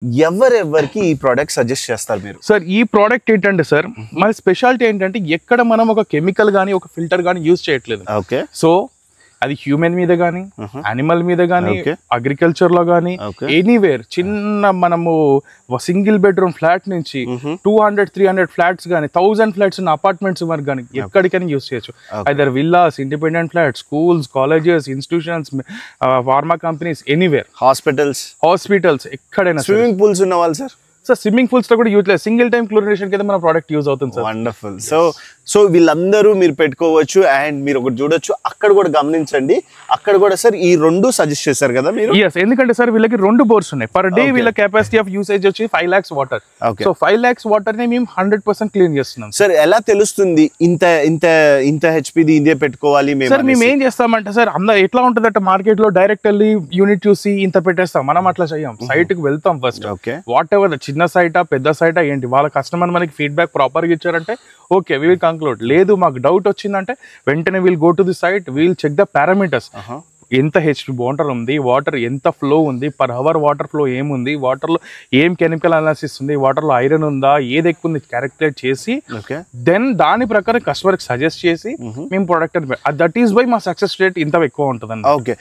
ఎవరెవరికి ఈ product suggest చేస్తారు మీరు? సార్ ఈ ప్రోడక్ట్ ఏంటంటే సార్ మన స్పెషాలిటీ ఏంటంటే ఎక్కడ మనం ఒక కెమికల్ గానీ ఒక ఫిల్టర్ గానీ యూజ్ చేయట్లేదు. ఓకే. సో అది హ్యూమన్ మీద గానీ యానిమల్ మీద గానీ అగ్రికల్చర్ లో గానీ ఎనీవేర్ చిన్న మనము సింగిల్ బెడ్రూమ్ ఫ్లాట్ నుంచి 200-300 ఫ్లాట్స్ గానీ 1000 ఫ్లాట్స్ ఉన్న అపార్ట్మెంట్స్ వరకు గానీ ఎక్కడికైనా యూజ్ చేయొచ్చు. Either villas, independent flats, schools, colleges, institutions, pharma companies, anywhere, hospitals ఎక్కడైనా. స్విమ్మింగ్ పూల్స్ ఉన్న వాళ్ళు సార్? సార్ స్విమ్మింగ్ పూల్స్ లో కూడా యూజ్ లేదు, సింగిల్ టైం క్లోరినేషన్ కింద మన ప్రోడక్ట్ యూజ్ అవుతుంది సార్. వండర్ఫుల్. సో వీళ్ళందరూ మీరు పెట్టుకోవచ్చు. అండ్ మీరు ఒకటి చూడొచ్చు, అక్కడ కూడా గమనించండి, అక్కడ కూడా సార్ ఈ 2 సజెస్ట్ చేశారు కదా మీరు? yes, ఎందుకంటే సార్ వీళ్ళకి 2 బోర్స్ ఉన్నాయి. పర్ డే వీళ్ళ కెపాసిటీ ఆఫ్ యూసేజ్ వచ్చి 5 lakhs water. So 5 lakhs water ని మేము 100% క్లీన్ చేస్తున్నాం. సార్ ఎలా తెలుస్తుంది ఇంత ఇంత ఇంత హెచ్పిది ఇదే పెట్టుకోవాలి మేము? సార్ మేము ఏం చేస్తామంటే సార్ ఎట్లా ఉంటుందంటే మార్కెట్ లో డైరెక్ట్ వెళ్ళి యూనిట్ చూసి ఇంత పెట్టేస్తాం, మనం అట్లా చేయం. సైట్ కి వెళ్తాం ఫస్ట్. వాట్ ఎవర్ చిన్న సైటా పెద్ద సైటా ఏంటి, వాళ్ళ కస్టమర్ మనకి ఫీడ్బ్యాక్ ప్రాపర్ గా ఇచ్చారంటే ఓకే వి విల్ కంక్లూడ్. లేదు మాకు డౌట్ వచ్చిందంటే వెంటనే will go to the site, will check the parameters. ఎంత హెచ్పి వాటర్ ఉంది, వాటర్ ఎంత ఫ్లో ఉంది, పర్ అవర్ వాటర్ ఫ్లో ఏముంది, వాటర్ లో ఏం కెమికల్ అనాలిసిస్ ఉంది, వాటర్ లో ఐరన్ ఉందా, ఏది ఎక్కువ ఉంది క్యాలిక్యులేట్ చేసి దెన్ దాని ప్రకారం కస్టమర్ కి సజెస్ట్ చేసి మేము ప్రొడక్ట్. దట్ ఈస్ వై మా సక్సెస్ రేట్ ఇంత ఎక్కువ ఉంటుంది. ఓకే.